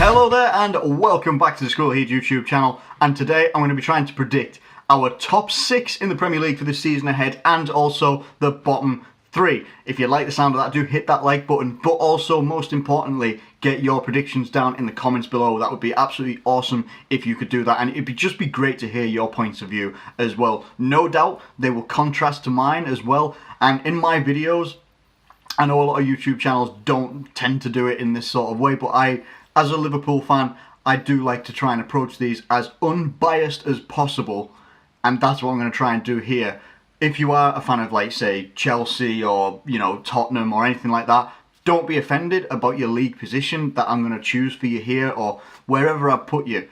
Hello there and welcome back to the Relegated YouTube channel, and today I'm going to be trying to predict our top 6 in the Premier League for the season ahead and also the bottom 3. If you like the sound of that, do hit that like button, but also most importantly get your predictions down in the comments below. That would be absolutely awesome if you could do that, and it'd just be great to hear your points of view as well. No doubt they will contrast to mine as well, and in my videos I know a lot of YouTube channels don't tend to do it in this sort of way, but as a Liverpool fan, I do like to try and approach these as unbiased as possible, and that's what I'm going to try and do here. If you are a fan of, like, say, Chelsea or, you know, Tottenham or anything like that, don't be offended about your league position that I'm going to choose for you here or wherever I put you.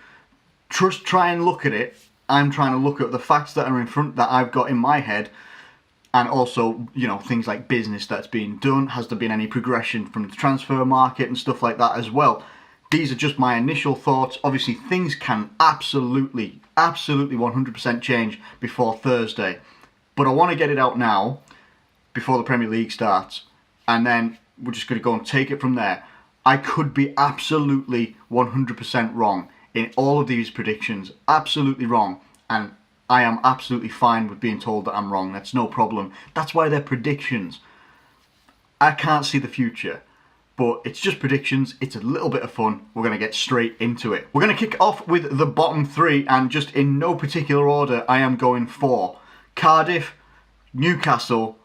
Just try and look at it. I'm trying to look at the facts that are in front that I've got in my head, and also, you know, things like business that's been done. Has there been any progression from the transfer market and stuff like that as well? These are just my initial thoughts. Obviously, things can absolutely 100% change before Thursday. But I want to get it out now, before the Premier League starts. And then we're just going to go and take it from there. I could be absolutely 100% wrong in all of these predictions. Absolutely wrong. And I am absolutely fine with being told that I'm wrong. That's no problem. That's why they're predictions. I can't see the future, but it's just predictions. It's a little bit of fun. We're going to get straight into it. We're going to kick off with the bottom 3, and just in no particular order, I am going for Cardiff, Newcastle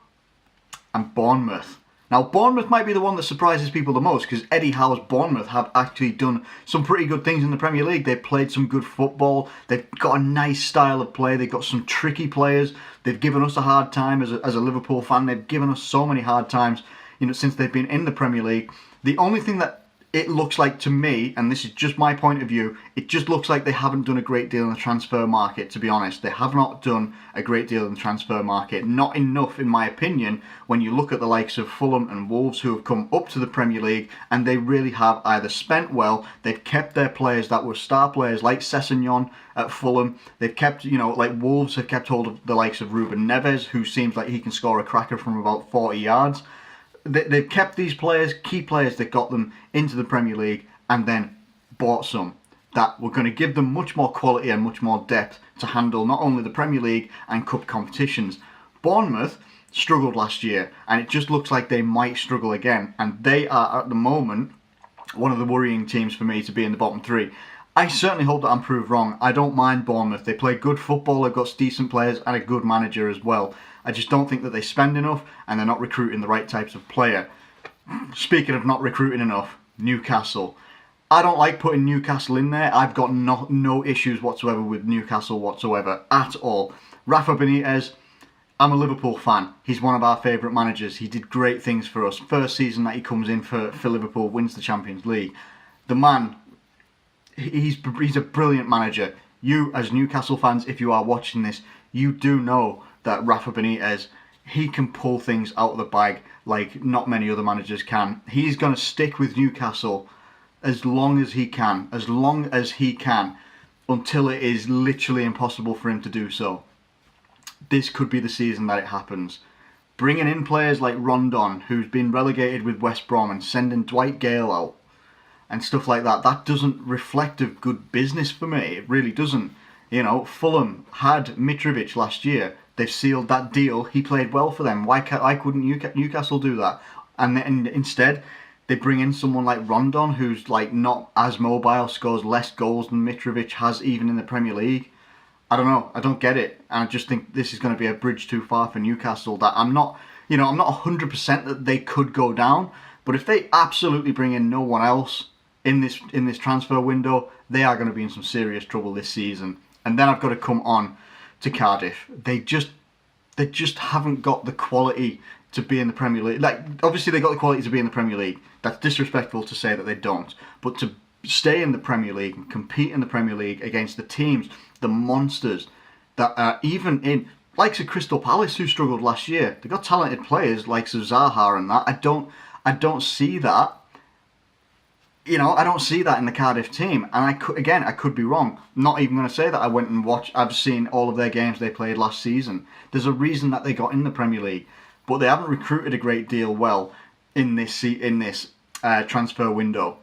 and Bournemouth. Now, Bournemouth might be the one that surprises people the most, because Eddie Howe's Bournemouth have actually done some pretty good things in the Premier League. They've played some good football. They've got a nice style of play. They've got some tricky players. They've given us a hard time as a Liverpool fan. They've given us so many hard times, you know, since they've been in the Premier League. The only thing that it looks like to me, and this is just my point of view, it just looks like they haven't done a great deal in the transfer market, to be honest. They have not done a great deal in the transfer market. Not enough, in my opinion, when you look at the likes of Fulham and Wolves, who have come up to the Premier League, and they really have either spent well, they've kept their players that were star players, like Sessegnon at Fulham. They've kept, you know, like Wolves have kept hold of the likes of Ruben Neves, who seems like he can score a cracker from about 40 yards. They've kept these players, key players that got them into the Premier League, and then bought some that were going to give them much more quality and much more depth to handle not only the Premier League and cup competitions. Bournemouth struggled last year, and it just looks like they might struggle again, and they are at the moment one of the worrying teams for me to be in the bottom 3. I certainly hope that I'm proved wrong. I don't mind Bournemouth. They play good football, they've got decent players and a good manager as well. I just don't think that they spend enough, and they're not recruiting the right types of player. Speaking of not recruiting enough, Newcastle. I don't like putting Newcastle in there. I've got no issues whatsoever with Newcastle whatsoever at all. Rafa Benitez, I'm a Liverpool fan. He's one of our favourite managers. He did great things for us. First season that he comes in for Liverpool, wins the Champions League. The man, he's a brilliant manager. You, as Newcastle fans, if you are watching this, you do know that Rafa Benitez, he can pull things out of the bag like not many other managers can. He's going to stick with Newcastle as long as he can, until it is literally impossible for him to do so. This could be the season that it happens. Bringing in players like Rondon, who's been relegated with West Brom, and sending Dwight Gale out and stuff like that, that doesn't reflect of good business for me. It really doesn't. You know, Fulham had Mitrovic last year. They've sealed that deal. He played well for them. Why couldn't Newcastle do that? And then instead, they bring in someone like Rondon, who's like not as mobile, scores less goals than Mitrovic has even in the Premier League. I don't know. I don't get it. And I just think this is going to be a bridge too far for Newcastle. That I'm not 100% that they could go down. But if they absolutely bring in no one else in this transfer window, they are going to be in some serious trouble this season. And then I've got to come on to Cardiff. They just haven't got the quality to be in the Premier League. Like, obviously they got the quality to be in the Premier League. That's disrespectful to say that they don't. But to stay in the Premier League and compete in the Premier League against the teams, the monsters that are even in, likes of Crystal Palace, who struggled last year. They've got talented players like Zaha and that. I don't see that. You know, I don't see that in the Cardiff team, and I could be wrong. Not even going to say that I went and watched. I've seen all of their games they played last season. There's a reason that they got in the Premier League, but they haven't recruited a great deal well in this transfer window.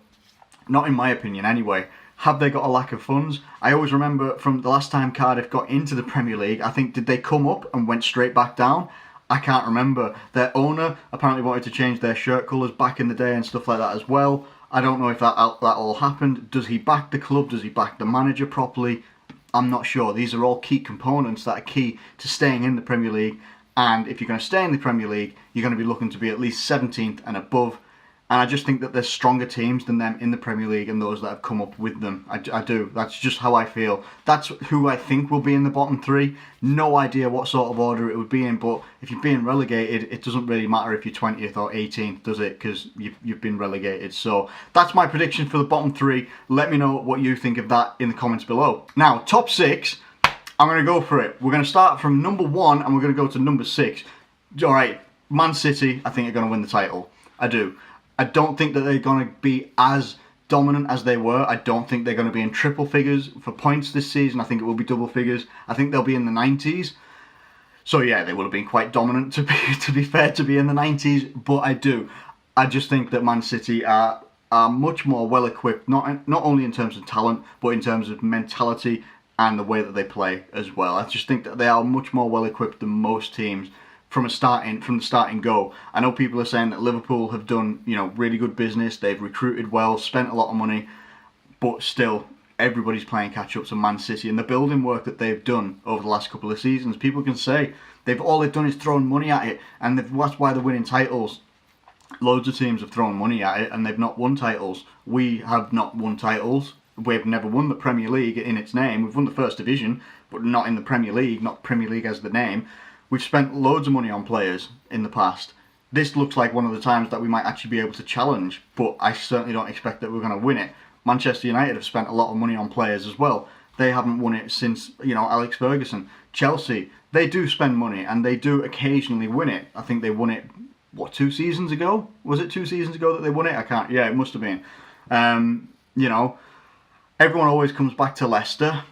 Not in my opinion, anyway. Have they got a lack of funds? I always remember from the last time Cardiff got into the Premier League, I think, did they come up and went straight back down? I can't remember. Their owner apparently wanted to change their shirt colours back in the day and stuff like that as well. I don't know if that all happened. Does he back the club? Does he back the manager properly? I'm not sure. These are all key components that are key to staying in the Premier League. And if you're going to stay in the Premier League, you're going to be looking to be at least 17th and above. And I just think that there's stronger teams than them in the Premier League and those that have come up with them. I do. That's just how I feel. That's who I think will be in the bottom three. No idea what sort of order it would be in, but if you're being relegated, it doesn't really matter if you're 20th or 18th, does it? Because you've been relegated. So that's my prediction for the bottom three. Let me know what you think of that in the comments below. Now, top six, I'm going to go for it. We're going to start from number 1 and we're going to go to number 6. All right, Man City, I think, are going to win the title. I do. I don't think that they're going to be as dominant as they were. I don't think they're going to be in triple figures for points this season. I think it will be double figures. I think they'll be in the 90s. So yeah, they will have been quite dominant to be fair, to be in the 90s. But I just think that Man City are much more well equipped, not only in terms of talent, but in terms of mentality and the way that they play as well. I just think that they are much more well equipped than most teams from the starting go. I know people are saying that Liverpool have done, really good business. They've recruited well, spent a lot of money, but still everybody's playing catch up to Man City, and the building work that they've done over the last couple of seasons, people can say all they've done is thrown money at it, and that's why they're winning titles. Loads of teams have thrown money at it and they've not won titles. We have not won titles. We've never won the Premier League in its name. We've won the First Division, but not in the Premier League, not Premier League as the name. We've spent loads of money on players in the past. This looks like one of the times that we might actually be able to challenge, but I certainly don't expect that we're going to win it. Manchester United have spent a lot of money on players as well. They haven't won it since, Alex Ferguson. Chelsea, they do spend money and they do occasionally win it. I think they won it, 2 seasons ago? Was it 2 seasons ago that they won it? Yeah, it must have been. Everyone always comes back to Leicester.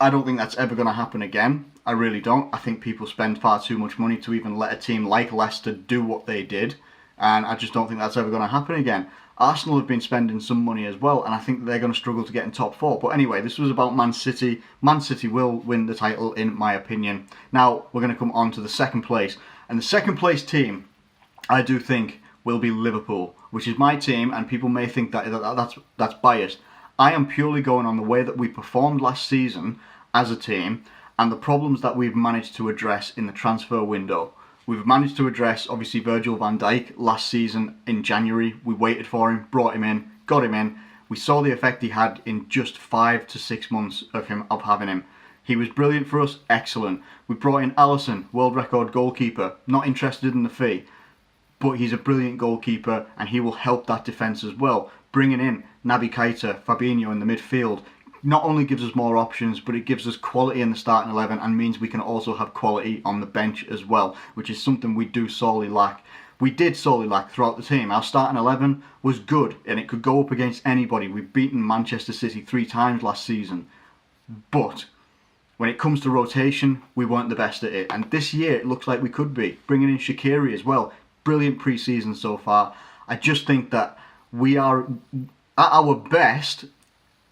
I don't think that's ever going to happen again. I really don't. I think people spend far too much money to even let a team like Leicester do what they did. And I just don't think that's ever going to happen again. Arsenal have been spending some money as well, and I think they're going to struggle to get in top 4. But anyway, this was about Man City. Man City will win the title, in my opinion. Now, we're going to come on to the second place. And the second place team, I do think, will be Liverpool, which is my team, and people may think that's biased. I am purely going on the way that we performed last season as a team and the problems that we've managed to address in the transfer window. We've managed to address, obviously, Virgil van Dijk last season in January. We waited for him, brought him in, got him in. We saw the effect he had in just 5 to 6 months of having him. He was brilliant for us, excellent. We brought in Alisson, world record goalkeeper, not interested in the fee, but he's a brilliant goalkeeper and he will help that defence as well. Bringing in Naby Keita, Fabinho in the midfield not only gives us more options, but it gives us quality in the starting 11 and means we can also have quality on the bench as well, which is something we do sorely lack. We did sorely lack throughout the team. Our starting 11 was good and it could go up against anybody. We've beaten Manchester City 3 times last season, but when it comes to rotation, we weren't the best at it. And this year it looks like we could be. Bringing in Shaqiri as well. Brilliant pre-season so far. I just think that we are, at our best,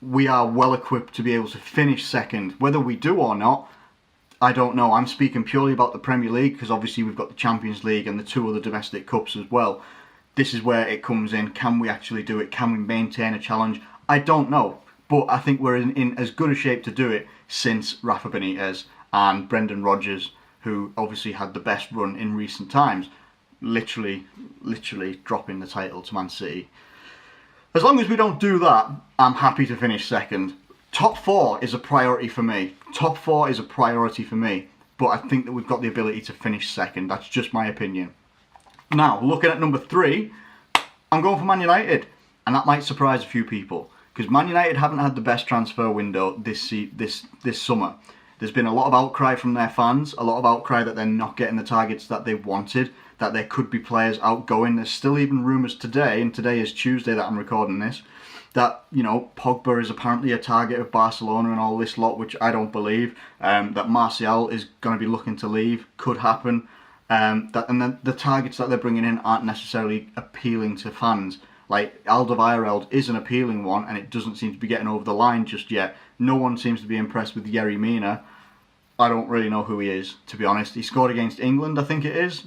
we are well equipped to be able to finish second. Whether we do or not, I don't know. I'm speaking purely about the Premier League because obviously we've got the Champions League and the 2 other domestic cups as well. This is where it comes in. Can we actually do it? Can we maintain a challenge? I don't know. But I think we're in as good a shape to do it since Rafa Benitez and Brendan Rodgers, who obviously had the best run in recent times, literally dropping the title to Man City. As long as we don't do that, I'm happy to finish second. Top 4 is a priority for me. Top 4 is a priority for me. But I think that we've got the ability to finish second. That's just my opinion. Now, looking at number 3, I'm going for Man United. And that might surprise a few people. Because Man United haven't had the best transfer window this summer. There's been a lot of outcry from their fans. A lot of outcry that they're not getting the targets that they wanted. That there could be players outgoing. There's still even rumours today, and today is Tuesday that I'm recording this, that, Pogba is apparently a target of Barcelona and all this lot, which I don't believe. That Martial is going to be looking to leave, could happen. And then the targets that they're bringing in aren't necessarily appealing to fans. Like, Alderweireld is an appealing one, and it doesn't seem to be getting over the line just yet. No one seems to be impressed with Yerry Mina. I don't really know who he is, to be honest. He scored against England, I think it is.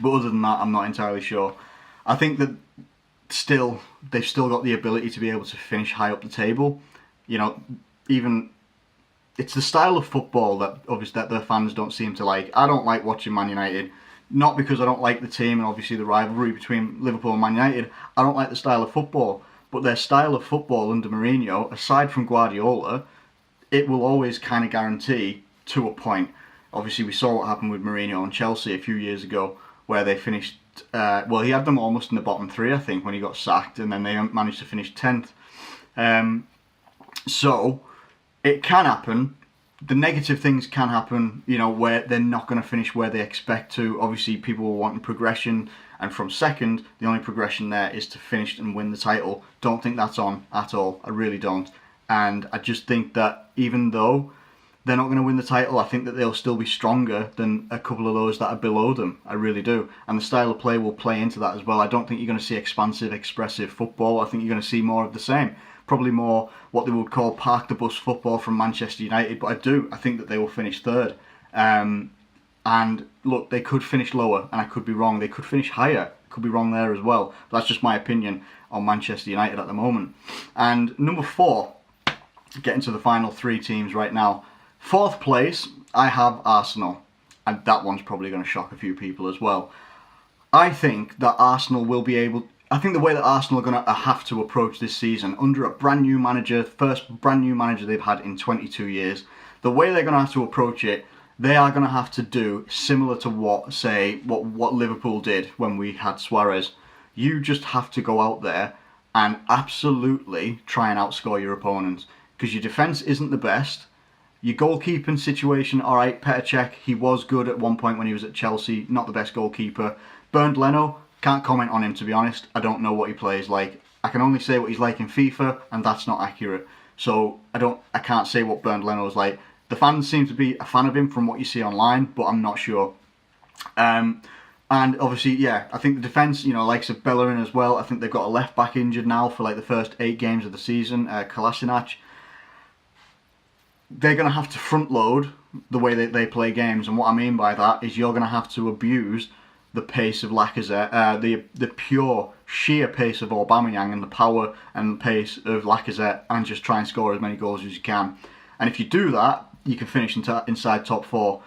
But other than that, I'm not entirely sure. I think that they've still got the ability to be able to finish high up the table. You know, even it's the style of football that obviously that their fans don't seem to like. I don't like watching Man United, not because I don't like the team and obviously the rivalry between Liverpool and Man United. I don't like the style of football, but their style of football under Mourinho, aside from Guardiola, it will always kind of guarantee to a point. Obviously, we saw what happened with Mourinho and Chelsea a few years ago, where they finished. Well, he had them almost in the bottom three, I think, when he got sacked, and then they managed to finish 10th. So it can happen. The negative things can happen, you know, where they're not going to finish where they expect to. Obviously, people will want progression, and from second, the only progression there is to finish and win the title. Don't think that's on at all. I really don't. And I just think that even though they're not going to win the title, I think that they'll still be stronger than a couple of those that are below them. I really do. And the style of play will play into that as well. I don't think you're going to see expansive, expressive football. I think you're going to see more of the same. Probably more what they would call park the bus football from Manchester United. But I think that they will finish third. And look, they could finish lower, and I could be wrong. They could finish higher. I could be wrong there as well. But that's just my opinion on Manchester United at the moment. And number 4, getting to the final 3 teams right now. 4th place, I have Arsenal, and that one's probably going to shock a few people as well. I think that Arsenal will be able. I think the way that Arsenal are going to have to approach this season under a brand new manager, first brand new manager they've had in 22 years, the way they're going to have to approach it, they are going to have to do similar to what Liverpool did when we had Suarez. You just have to go out there and absolutely try and outscore your opponents, because your defence isn't the best. Your goalkeeping situation, alright, Petr Cech, he was good at one point when he was at Chelsea, not the best goalkeeper. Bernd Leno, can't comment on him to be honest. I don't know what he plays like. I can only say what he's like in FIFA, and that's not accurate. So I can't say what Bernd Leno's like. The fans seem to be a fan of him from what you see online, but I'm not sure. And obviously, yeah, I think the defence, you know, likes of Bellerin as well. I think they've got a left back injured now for like the first 8 games of the season, Kolasinac. They're going to have to front load the way that they play games, and what I mean by that is you're going to have to abuse the pace of Lacazette, the pure sheer pace of Aubameyang, and the power and the pace of Lacazette, and just try and score as many goals as you can. And if you do that, you can finish inside top 4.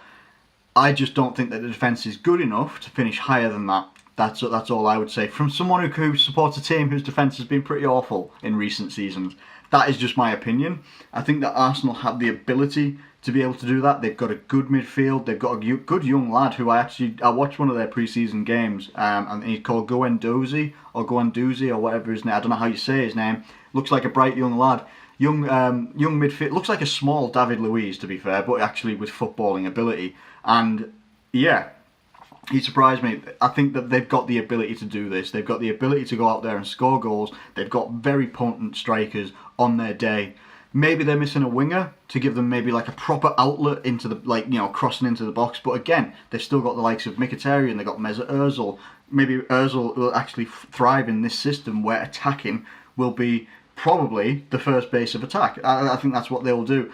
I just don't think that the defence is good enough to finish higher than that. That's all I would say. From someone who supports a team whose defence has been pretty awful in recent seasons. That is just my opinion. I think that Arsenal have the ability to be able to do that. They've got a good midfield. They've got a good young lad who I watched one of their pre-season games, and he's called Guendouzi or whatever his name. I don't know how you say his name. Looks like a bright young lad. Young midfield. Looks like a small David Luiz, to be fair, but actually with footballing ability. And yeah, he surprised me. I think that they've got the ability to do this. They've got the ability to go out there and score goals. They've got very potent strikers on their day. Maybe they're missing a winger to give them maybe like a proper outlet into the, like, you know, crossing into the box. But again, they've still got the likes of Mkhitaryan. They've got Mesut Ozil. Maybe Ozil will actually thrive in this system where attacking will be probably the first base of attack. I think that's what they'll do.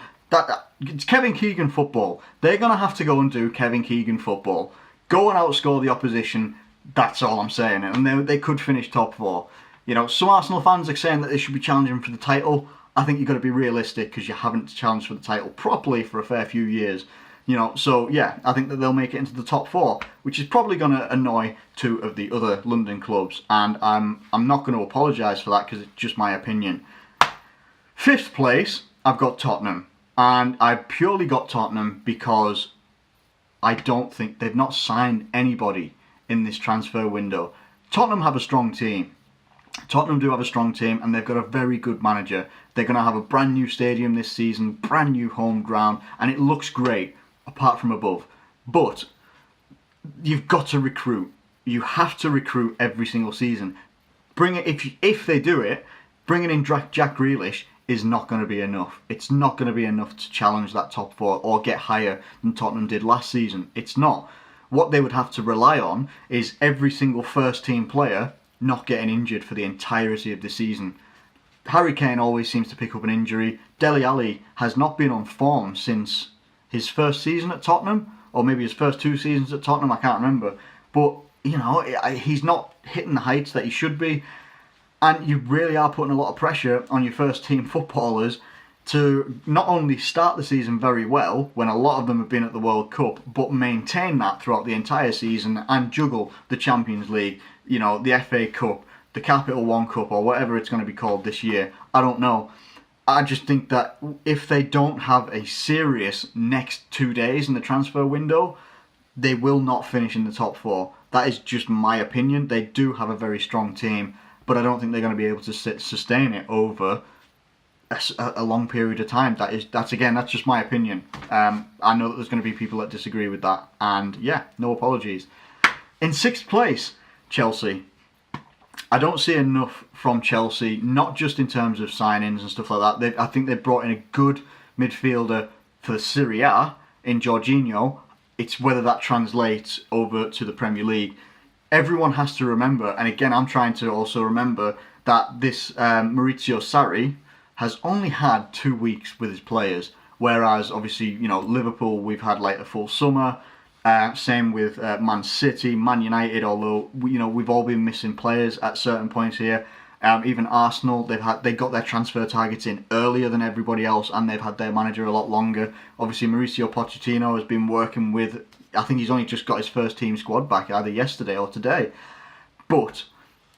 It's Kevin Keegan football. They're going to have to go and do Kevin Keegan football. Go and outscore the opposition. That's all I'm saying. And they could finish top 4. You know, some Arsenal fans are saying that they should be challenging for the title. I think you've got to be realistic, because you haven't challenged for the title properly for a fair few years. You know, so yeah, I think that they'll make it into the top 4, which is probably going to annoy 2 of the other London clubs. And I'm not going to apologise for that, because it's just my opinion. 5th place, I've got Tottenham. And I purely got Tottenham because I don't think they've not signed anybody in this transfer window. Tottenham have a strong team. Tottenham do have a strong team, and they've got a very good manager. They're going to have a brand new stadium this season, brand new home ground, and it looks great, apart from above. But you've got to recruit. You have to recruit every single season. If they do it, bringing in Jack Grealish is not going to be enough. It's not going to be enough to challenge that top 4 or get higher than Tottenham did last season. It's not. What they would have to rely on is every single first team player not getting injured for the entirety of the season. Harry Kane always seems to pick up an injury. Dele Alli has not been on form since his first season at Tottenham, or maybe his first 2 seasons at Tottenham, I can't remember. But, you know, he's not hitting the heights that he should be. And you really are putting a lot of pressure on your first team footballers to not only start the season very well, when a lot of them have been at the World Cup, but maintain that throughout the entire season and juggle the Champions League, you know, the FA Cup, the Capital One Cup, or whatever it's going to be called this year. I don't know. I just think that if they don't have a serious next 2 days in the transfer window, they will not finish in the top 4. That is just my opinion. They do have a very strong team, but I don't think they're going to be able to sustain it over a long period of time. That's just my opinion. I know that there's going to be people that disagree with that, and yeah, no apologies. In 6th place, Chelsea. I don't see enough from Chelsea, not just in terms of signings and stuff like that. I think they've brought in a good midfielder for the Serie A in Jorginho. It's whether that translates over to the Premier League. Everyone has to remember, and again, I'm trying to also remember, that this Maurizio Sarri has only had 2 weeks with his players, whereas obviously, you know, Liverpool, we've had like a full summer. Same with Man City, Man United, although we've all been missing players at certain points here. Even Arsenal, they got their transfer targets in earlier than everybody else, and they've had their manager a lot longer. Obviously, Mauricio Pochettino has been working with, I think he's only just got his first team squad back either yesterday or today. But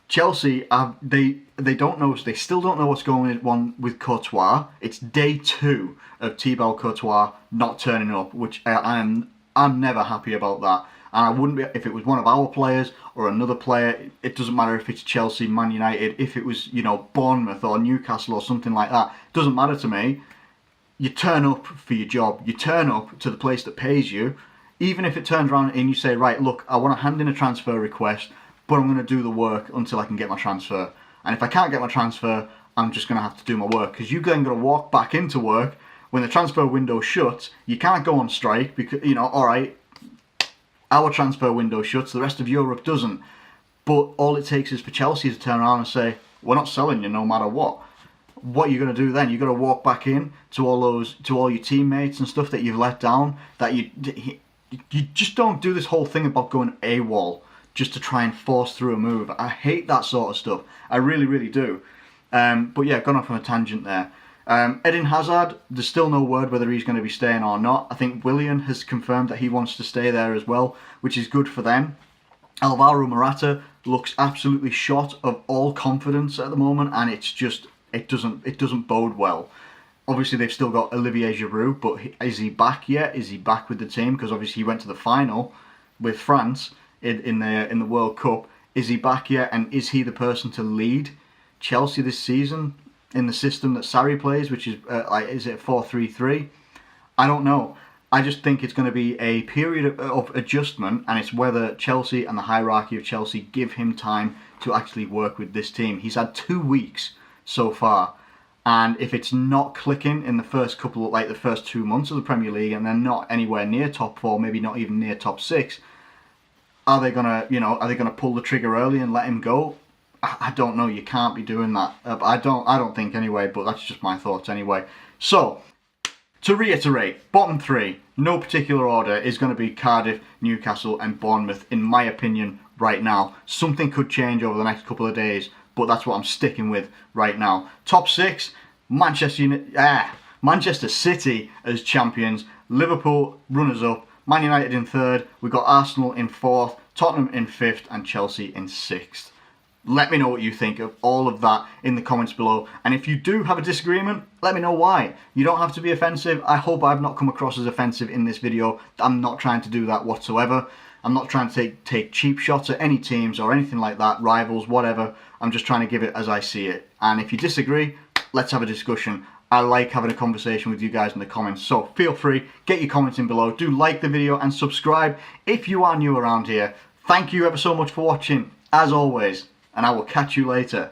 Chelsea, they don't know. They still don't know what's going on with Courtois. It's day 2 of Thibaut Courtois not turning up, which I'm never happy about that. And I wouldn't be if it was one of our players or another player. It doesn't matter if it's Chelsea, Man United, if it was, you know, Bournemouth or Newcastle or something like that. It doesn't matter to me. You turn up for your job. You turn up to the place that pays you. Even if it turns around and you say, right, look, I want to hand in a transfer request, but I'm going to do the work until I can get my transfer. And if I can't get my transfer, I'm just going to have to do my work. Because you're then going to walk back into work when the transfer window shuts. You can't go on strike because, you know, all right, our transfer window shuts, the rest of Europe doesn't. But all it takes is for Chelsea to turn around and say, we're not selling you no matter what. What are you going to do then? You've got to walk back in to all your teammates and stuff that you've let down. That you just don't do this whole thing about going AWOL just to try and force through a move. I hate that sort of stuff. I really, really do. But yeah, gone off on a tangent there. Eden Hazard, there's still no word whether he's going to be staying or not. I think Willian has confirmed that he wants to stay there as well, which is good for them. Alvaro Morata looks absolutely shot of all confidence at the moment, and it's just it doesn't bode well. Obviously, they've still got Olivier Giroud, but is he back yet? Is he back with the team? Because obviously he went to the final with France in the World Cup. Is he back yet? And is he the person to lead Chelsea this season in the system that Sarri plays, which is is it 4-3-3? I don't know. I just think it's going to be a period of adjustment, and it's whether Chelsea and the hierarchy of Chelsea give him time to actually work with this team. He's had 2 weeks so far, and if it's not clicking in the first the first 2 months of the Premier League, and they're not anywhere near top 4, maybe not even near top 6, are they gonna pull the trigger early and let him go? I don't know. You can't be doing that. I don't think anyway, but that's just my thoughts anyway. So, to reiterate, bottom 3, no particular order, is going to be Cardiff, Newcastle and Bournemouth, in my opinion, right now. Something could change over the next couple of days, but that's what I'm sticking with right now. Top 6, Manchester City as champions, Liverpool runners-up, Man United in 3rd, we've got Arsenal in 4th, Tottenham in 5th and Chelsea in 6th. Let me know what you think of all of that in the comments below. And if you do have a disagreement, let me know why. You don't have to be offensive. I hope I've not come across as offensive in this video. I'm not trying to do that whatsoever. I'm not trying to take cheap shots at any teams or anything like that, rivals, whatever. I'm just trying to give it as I see it. And if you disagree, let's have a discussion. I like having a conversation with you guys in the comments. So feel free, get your comments in below. Do like the video and subscribe if you are new around here. Thank you ever so much for watching, as always. And I will catch you later.